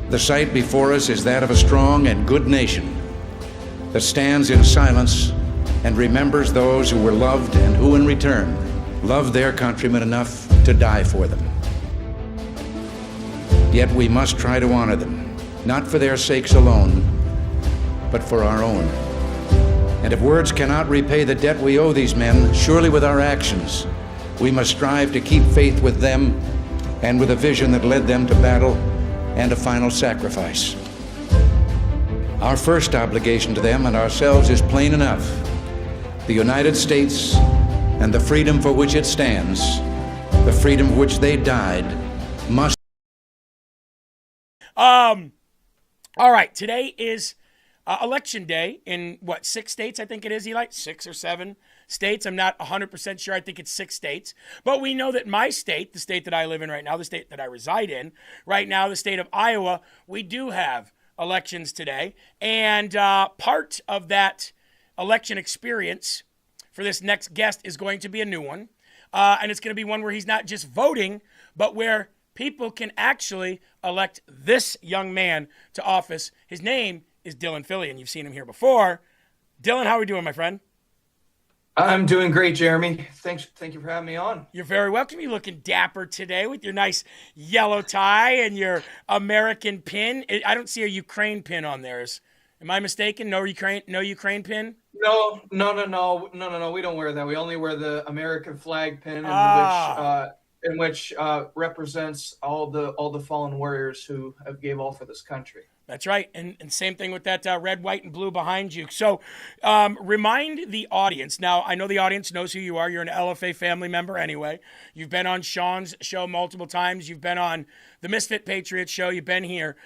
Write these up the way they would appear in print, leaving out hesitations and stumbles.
The sight before us is that of a strong and good nation that stands in silence and remembers those who were loved and who in return loved their countrymen enough to die for them. Yet we must try to honor them, not for their sakes alone, but for our own. And if words cannot repay the debt we owe these men, surely with our actions, we must strive to keep faith with them and with a vision that led them to battle and a final sacrifice. Our first obligation to them and ourselves is plain enough. The United States and the freedom for which it stands, the freedom for which they died, must. All right, today is election day in, 6 states, I think it is, Eli? 6 or 7 states. I'm not 100% sure. I think it's 6 states. But we know that my state, the state that I live in right now, the state that I reside in right now, the state of Iowa, we do have elections today. And part of that election experience for this next guest is going to be a new one. And it's going to be one where he's not just voting, but where people can actually elect this young man to office. His name is Dillon Fillion. You've seen him here before. Dillon, how are we doing, my friend? I'm doing great, Jeremy. Thank you for having me on. You're very welcome. You're looking dapper today with your nice yellow tie and your American pin. I don't see a Ukraine pin on there. Am I mistaken? No Ukraine pin? No. We don't wear that. We only wear the American flag pin, which represents all the fallen warriors who have gave all for this country. That's right. And same thing with that red, white, and blue behind you. So remind the audience. Now, I know the audience knows who you are. You're an LFA family member anyway. You've been on Sean's show multiple times. You've been on the Misfit Patriots show. You've been here.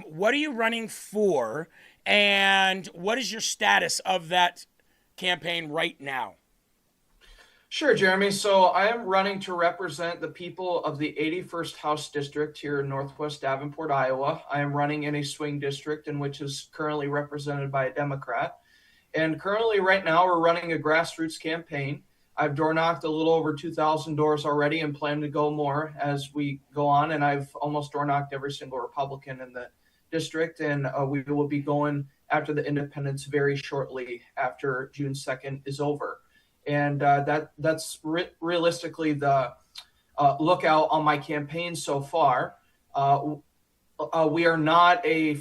What are you running for, and what is your status of that campaign right now? Sure, Jeremy. So I am running to represent the people of the 81st House District here in Northwest Davenport, Iowa. I am running in a swing district in which is currently represented by a Democrat. And currently right now we're running a grassroots campaign. I've door knocked a little over 2,000 doors already and plan to go more as we go on. And I've almost door knocked every single Republican in the district. And we will be going after the independents very shortly after June 2nd is over. And that's realistically the lookout on my campaign so far. We are not a,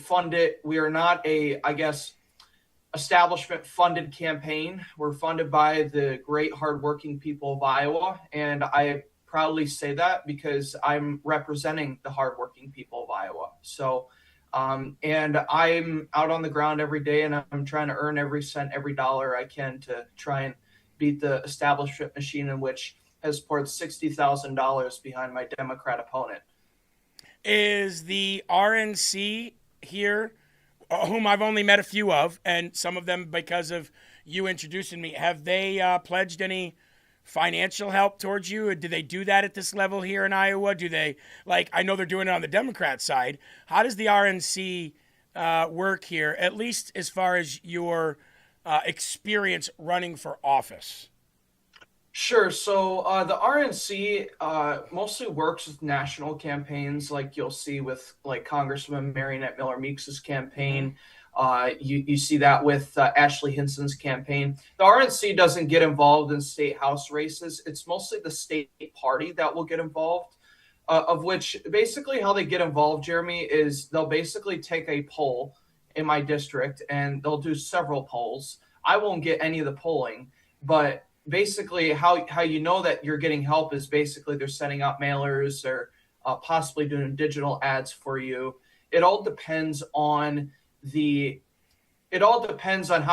establishment funded campaign. We're funded by the great hardworking people of Iowa. And I proudly say that because I'm representing the hardworking people of Iowa. So, and I'm out on the ground every day, and I'm trying to earn every cent, every dollar I can to try and beat the establishment machine, in which has poured $60,000 behind my Democrat opponent. Is the RNC here, whom I've only met a few of, and some of them because of you introducing me, have they pledged any financial help towards you? Or do they do that at this level here in Iowa? Do they, I know they're doing it on the Democrat side. How does the RNC work here, at least as far as your experience running for office? Sure. So the RNC mostly works with national campaigns, like you'll see with Congresswoman Marionette Miller Meeks's campaign. You see that with Ashley Hinson's campaign. The RNC doesn't get involved in state house races. It's mostly the state party that will get involved, of which basically how they get involved, Jeremy, is they'll basically take a poll in my district, and they'll do several polls. I won't get any of the polling, but basically how you know that you're getting help is basically they're sending out mailers or possibly doing digital ads for you. It all depends on how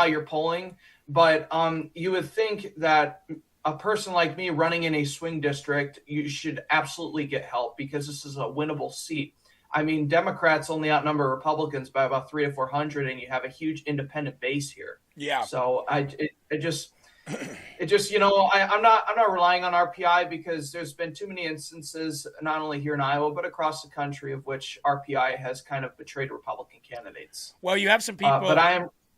you're polling, but you would think that a person like me running in a swing district, you should absolutely get help because this is a winnable seat. I mean, Democrats only outnumber Republicans by about 300 to 400, and you have a huge independent base here. Yeah. So I'm not relying on RPI because there's been too many instances, not only here in Iowa, but across the country, of which RPI has kind of betrayed Republican candidates. Well, you have some people,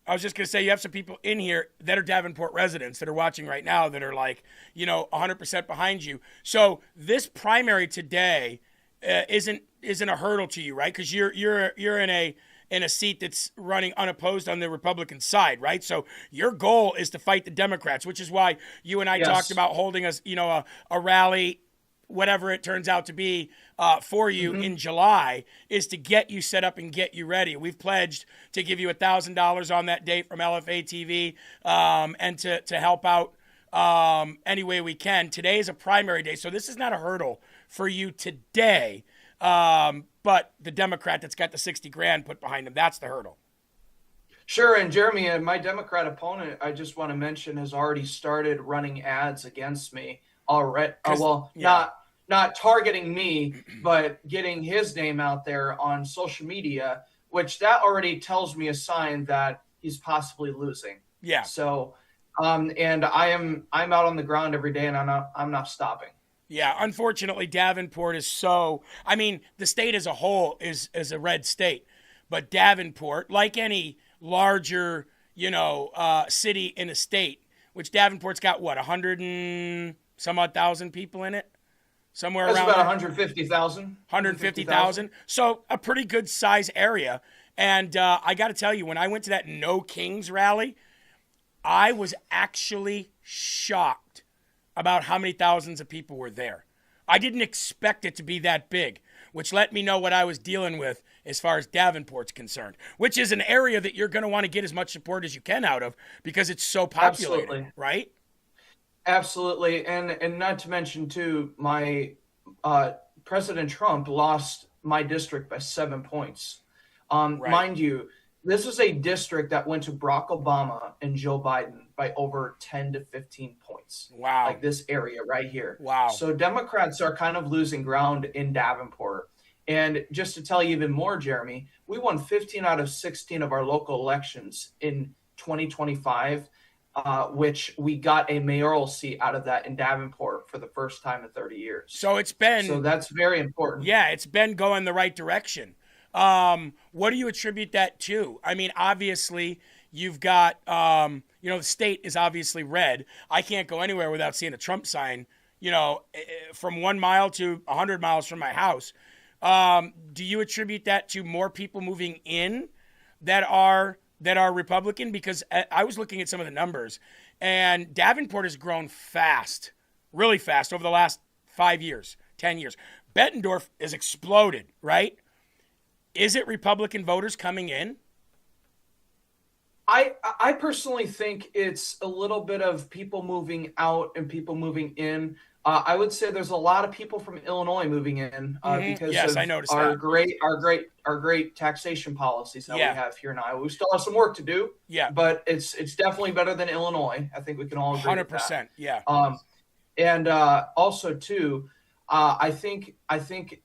I was just going to say, you have some people in here that are Davenport residents that are watching right now that are 100% behind you. So this primary today isn't isn't a hurdle to you, right? Because you're in a seat that's running unopposed on the Republican side, right? So your goal is to fight the Democrats, which is why you and I talked about holding a rally, whatever it turns out to be, for you in July, is to get you set up and get you ready. We've pledged to give you $1,000 on that date from LFA TV, and to help out any way we can. Today is a primary day, so this is not a hurdle for you today. But the Democrat that's got the 60 grand put behind him, that's the hurdle. Sure. And Jeremy, my Democrat opponent, I just want to mention, has already started running ads against me already. Not targeting me, but getting his name out there on social media, which that already tells me a sign that he's possibly losing. Yeah. So, and I'm out on the ground every day, and I'm not stopping. Yeah, unfortunately, Davenport is the state as a whole is a red state. But Davenport, like any larger, city in a state, which Davenport's got, 100 and some odd thousand people in it? Somewhere That's around about there? 150,000. 150,000. So a pretty good size area. And I got to tell you, when I went to that No Kings rally, I was actually shocked about how many thousands of people were there. I didn't expect it to be that big, which let me know what I was dealing with as far as Davenport's concerned, which is an area that you're going to want to get as much support as you can out of because it's so populated, Absolutely. right? Absolutely. And not to mention, too, my President Trump lost my district by 7 points. Right. Mind you, this is a district that went to Barack Obama and Joe Biden by over 10 to 15 points. Wow. Like this area right here. Wow. So Democrats are kind of losing ground in Davenport. And just to tell you even more, Jeremy, we won 15 out of 16 of our local elections in 2025, which we got a mayoral seat out of that in Davenport for the first time in 30 years. So that's very important. Yeah, it's been going the right direction. What do you attribute that to? I mean, obviously, you've got, the state is obviously red. I can't go anywhere without seeing a Trump sign, from 1 mile to 100 miles from my house. Do you attribute that to more people moving in that are Republican? Because I was looking at some of the numbers, and Davenport has grown fast, really fast over the last 5 years, 10 years. Bettendorf has exploded, right? Is it Republican voters coming in? I personally think it's a little bit of people moving out and people moving in. I would say there's a lot of people from Illinois moving in because I noticed our that. great taxation policies that Yeah. we have here in Iowa. We still have some work to do. Yeah. But it's definitely better than Illinois. I think we can all agree. 100%. With Yeah. that. And also too, I think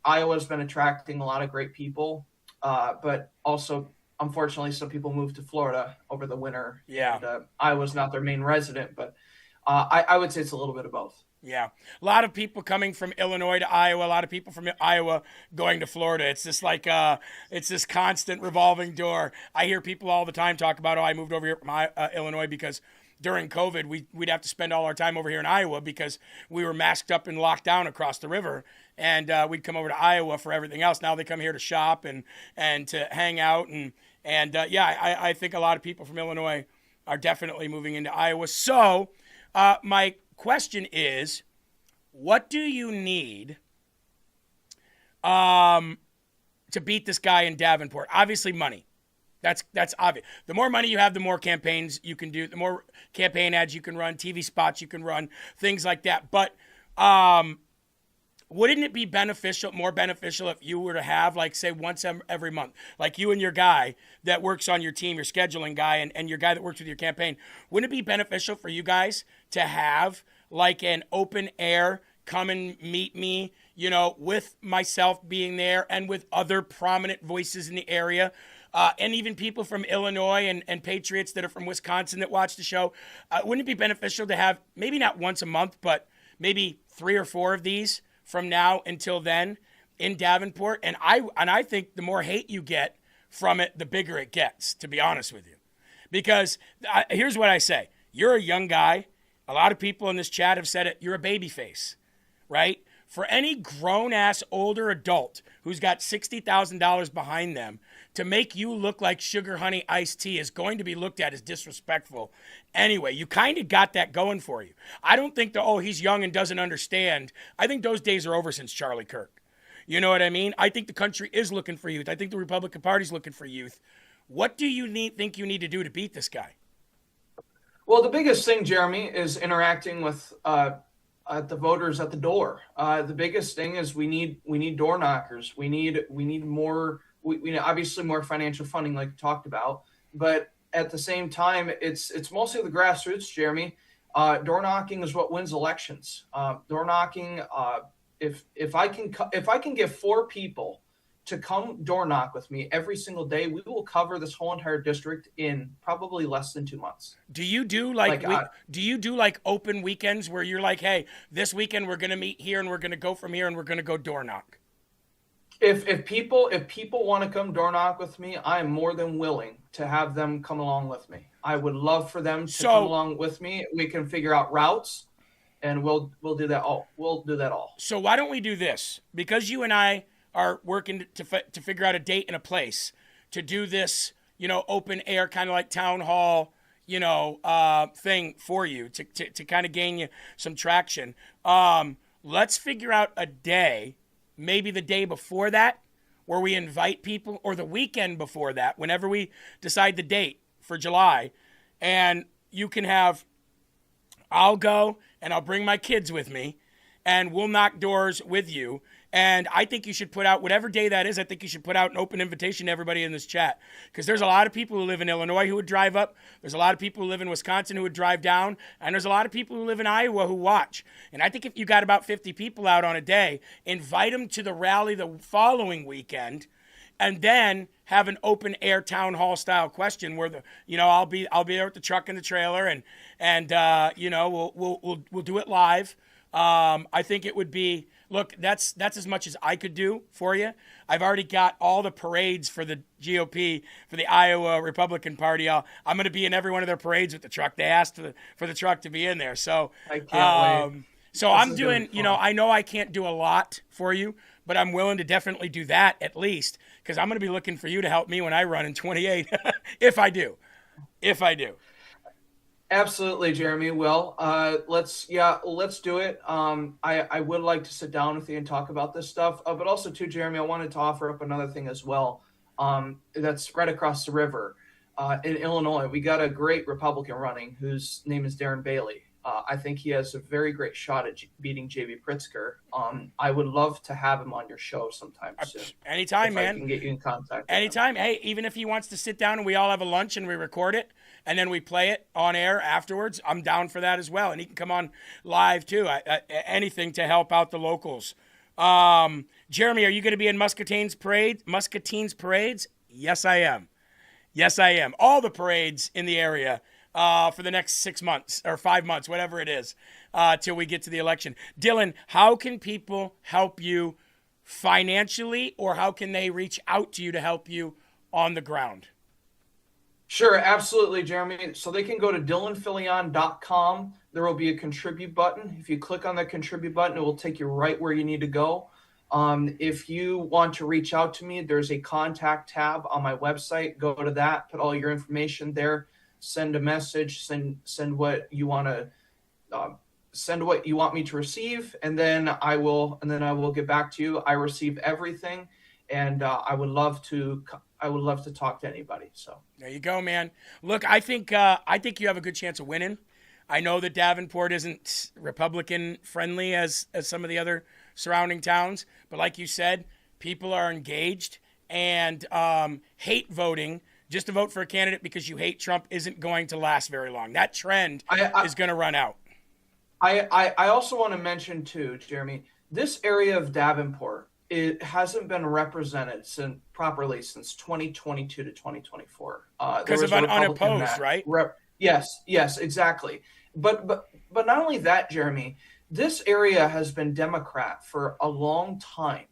Iowa's been attracting a lot of great people, but also, unfortunately, some people moved to Florida over the winter. Yeah. And, Iowa's not their main resident, but I would say it's a little bit of both. Yeah. A lot of people coming from Illinois to Iowa, a lot of people from Iowa going to Florida. It's just like, it's this constant revolving door. I hear people all the time talk about, I moved over here from Illinois because during COVID, we'd have to spend all our time over here in Iowa because we were masked up and locked down across the river. And we'd come over to Iowa for everything else. Now they come here to shop and to hang out. I think a lot of people from Illinois are definitely moving into Iowa. So my question is, what do you need to beat this guy in Davenport? Obviously, money. That's obvious. The more money you have, the more campaigns you can do, the more campaign ads you can run, TV spots you can run, things like that. But wouldn't it be more beneficial if you were to have, like, say, once every month, like you and your guy that works on your team, your scheduling guy, and your guy that works with your campaign, wouldn't it be beneficial for you guys to have, like, an open air, come and meet me, with myself being there and with other prominent voices in the area, and even people from Illinois and patriots that are from Wisconsin that watch the show? Wouldn't it be beneficial to have maybe not once a month, but maybe 3 or 4 of these from now until then in Davenport? And I think the more hate you get from it, the bigger it gets, to be honest with you. Because here's what I say. You're a young guy. A lot of people in this chat have said it. You're a baby face, right? for any grown-ass older adult who's got $60,000 behind them to make you look like sugar honey iced tea is going to be looked at as disrespectful. Anyway, you kind of got that going for you. I don't think he's young and doesn't understand. I think those days are over since Charlie Kirk. You know what I mean? I think the country is looking for youth. I think the Republican Party's looking for youth. What do you think you need to do to beat this guy? Well, the biggest thing, Jeremy, is interacting with the voters at the door. The biggest thing is we need door knockers. We need more. We obviously more financial funding, like you talked about, but at the same time, it's mostly the grassroots, Jeremy. Door knocking is what wins elections. Door knocking. If I can get 4 people to come door knock with me every single day, we will cover this whole entire district in probably less than 2 months. Do you do do you do like open weekends where you're like, hey, this weekend we're gonna meet here and we're gonna go from here and we're gonna go door knock? If people want to come door knock with me, I am more than willing to have them come along with me. I would love for them to come along with me. We can figure out routes, and we'll do that all. We'll do that all. So why don't we do this? Because you and I are working to figure out a date and a place to do this, open air kind of like town hall, thing for you to kind of gain you some traction. Let's figure out a day. Maybe the day before that, where we invite people, or the weekend before that, whenever we decide the date for July, and you can I'll go and I'll bring my kids with me, and we'll knock doors with you. And I think you should put out, whatever day that is, I think you should put out an open invitation to everybody in this chat. Because there's a lot of people who live in Illinois who would drive up. There's a lot of people who live in Wisconsin who would drive down. And there's a lot of people who live in Iowa who watch. And I think if you got about 50 people out on a day, invite them to the rally the following weekend, and then have an open air town hall style question where I'll be there with the truck and the trailer, and we'll do it live. I think it would be, look, that's as much as I could do for you. I've already got all the parades for the GOP, for the Iowa Republican Party. I'm going to be in every one of their parades with the truck. They asked for the truck to be in there. So I can't wait. So I'm doing, I know I can't do a lot for you, but I'm willing to definitely do that at least, because I'm going to be looking for you to help me when I run in 28, if I do. Absolutely, Jeremy. Well, let's do it. I would like to sit down with you and talk about this stuff, but also too, Jeremy, I wanted to offer up another thing as well. That's right across the river, in Illinois. We got a great Republican running whose name is Darren Bailey. I think he has a very great shot at beating J.B. Pritzker. I would love to have him on your show sometime soon. Anytime, man. I can get you in contact. Anytime. Hey, even if he wants to sit down and we all have a lunch and we record it and then we play it on air afterwards, I'm down for that as well. And he can come on live too. Anything to help out the locals. Jeremy, are you going to be in Muscatine's parades? Yes, I am. All the parades in the area. For the next 6 months or 5 months, whatever it is, till we get to the election. Dillon, how can people help you financially, or how can they reach out to you to help you on the ground? Sure, absolutely, Jeremy. So they can go to dillonfillion.com. There will be a contribute button. If you click on that contribute button, it will take you right where you need to go. If you want to reach out to me, there's a contact tab on my website. Go to that, put all your information there. Send a message, send what you want to send what you want me to receive, and then I will get back to you. I receive everything, and I would love to talk to anybody. So there you go, man. Look, I think you have a good chance of winning. I know that Davenport isn't Republican friendly as some of the other surrounding towns, but like you said, people are engaged, and hate voting. Just to vote for a candidate because you hate Trump isn't going to last very long. That trend is going to run out. I also want to mention too, Jeremy, this area of Davenport, it hasn't been represented properly since 2022 to 2024. Because of unopposed, right? Yes, exactly. But not only that, Jeremy, this area has been Democrat for a long time.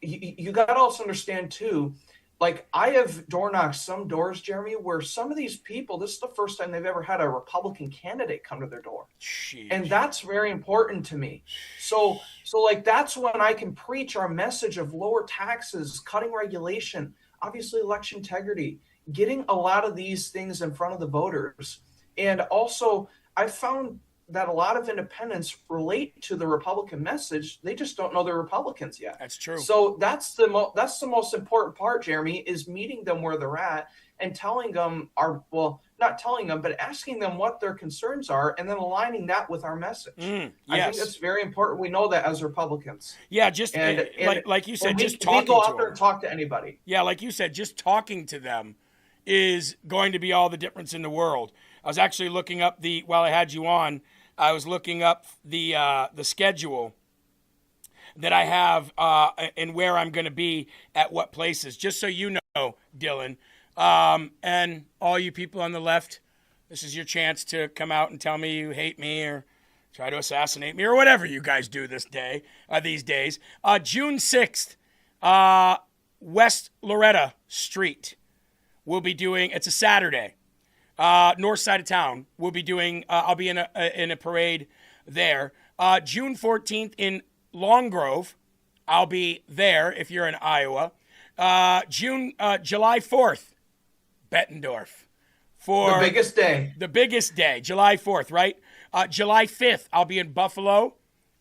You got to also understand too, like I have door knocked some doors, Jeremy, where some of these people, this is the first time they've ever had a Republican candidate come to their door. Sheesh. And that's very important to me. So like that's when I can preach our message of lower taxes, cutting regulation, obviously election integrity, getting a lot of these things in front of the voters. And also I found that a lot of independents relate to the Republican message. They just don't know they're Republicans yet. That's true. So that's the most important part, Jeremy, is meeting them where they're at and telling them not telling them, but asking them what their concerns are and then aligning that with our message. Yes. I think that's very important. We know that as Republicans. Yeah, just like you said, just talking to them. We go out there and talk to anybody. Yeah, like you said, just talking to them is going to be all the difference in the world. I was actually looking up while I had you on, I was looking up the schedule that I have and where I'm going to be at what places, just so you know, Dillon. And all you people on the left, this is your chance to come out and tell me you hate me or try to assassinate me or whatever you guys do these days. June 6th, West Loretta Street. We'll be doing, it's a Saturday. North side of town. We'll be doing, I'll be in a parade there. June 14th in Long Grove. I'll be there if you're in Iowa. July 4th, Bettendorf. For the biggest day. The biggest day, July 4th, right? July 5th, I'll be in Buffalo,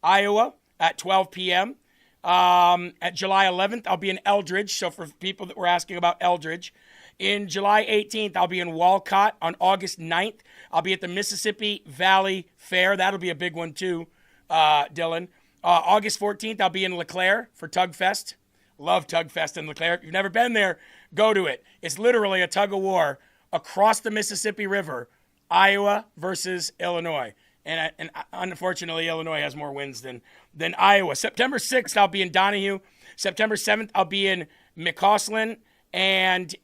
Iowa at 12 p.m. At July 11th, I'll be in Eldridge. So for people that were asking about Eldridge, in July 18th, I'll be in Walcott. On August 9th, I'll be at the Mississippi Valley Fair. That'll be a big one too, Dillon. August 14th, I'll be in LeClaire for Tug Fest. Love Tug Fest in LeClaire. If you've never been there, go to it. It's literally a tug of war across the Mississippi River, Iowa versus Illinois. And unfortunately, Illinois has more wins than Iowa. September 6th, I'll be in Donahue. September 7th, I'll be in McCausland. And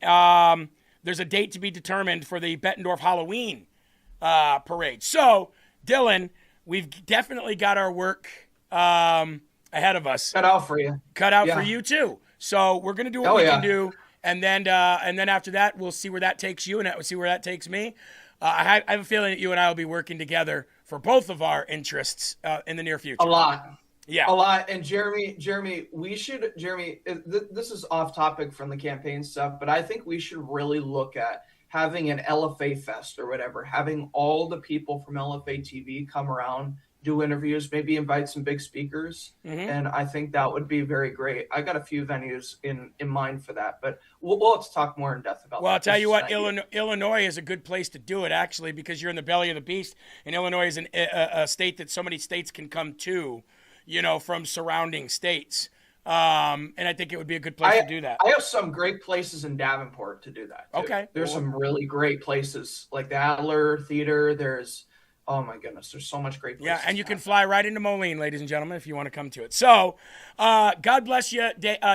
there's a date to be determined for the Bettendorf Halloween parade. So, Dillon, we've definitely got our work ahead of us. Cut out for you. Cut out for you, too. So we're going to do what we can do. And then after that, we'll see where that takes you and we'll see where that takes me. I have a feeling that you and I will be working together for both of our interests in the near future. A lot. Yeah. A lot. And Jeremy, this is off topic from the campaign stuff, but I think we should really look at having an LFA fest or whatever, having all the people from LFA TV come around, do interviews, maybe invite some big speakers. Mm-hmm. And I think that would be very great. I got a few venues in mind for that, but we'll have to talk more in depth about that. Well, I'll tell you what, Illinois is a good place to do it, actually, because you're in the belly of the beast. And Illinois is a state that so many states can come to, from surrounding states. And I think it would be a good place to do that. I have some great places in Davenport to do that, too. Okay. There's some really great places, like the Adler Theater. There's, oh my goodness, there's so much great places. Yeah, and you can fly right into Moline, ladies and gentlemen, if you want to come to it. So, God bless you,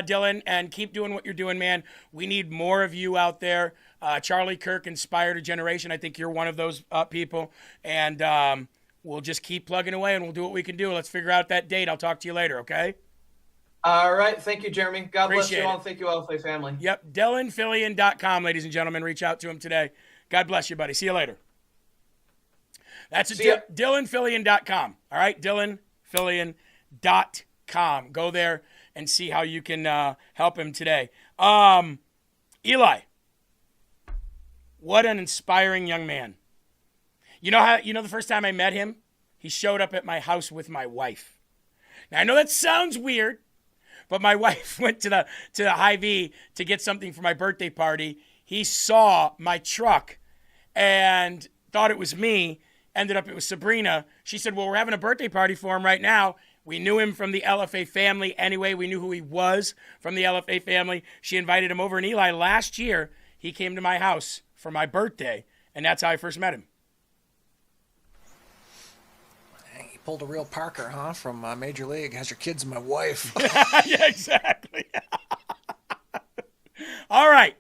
Dillon, and keep doing what you're doing, man. We need more of you out there. Charlie Kirk inspired a generation. I think you're one of those people. And we'll just keep plugging away, and we'll do what we can do. Let's figure out that date. I'll talk to you later, okay? All right. Thank you, Jeremy. God Appreciate bless you all. it. Thank you, LFA family. Yep. DillonFillion.com, ladies and gentlemen. Reach out to him today. God bless you, buddy. See you later. That's DillonFillion.com. All right? DillonFillion.com. Go there and see how you can help him today. Eli, what an inspiring young man. You know the first time I met him, he showed up at my house with my wife. Now I know that sounds weird, but my wife went to the Hy-Vee to get something for my birthday party. He saw my truck and thought it was me. Ended up it was Sabrina. She said, "Well, we're having a birthday party for him right now." We knew him from the LFA family anyway. We knew who he was from the LFA family. She invited him over. And Eli, last year, he came to my house for my birthday, and that's how I first met him. He pulled a real Parker, huh? From Major League. Has your kids and my wife. Yeah, exactly. All right.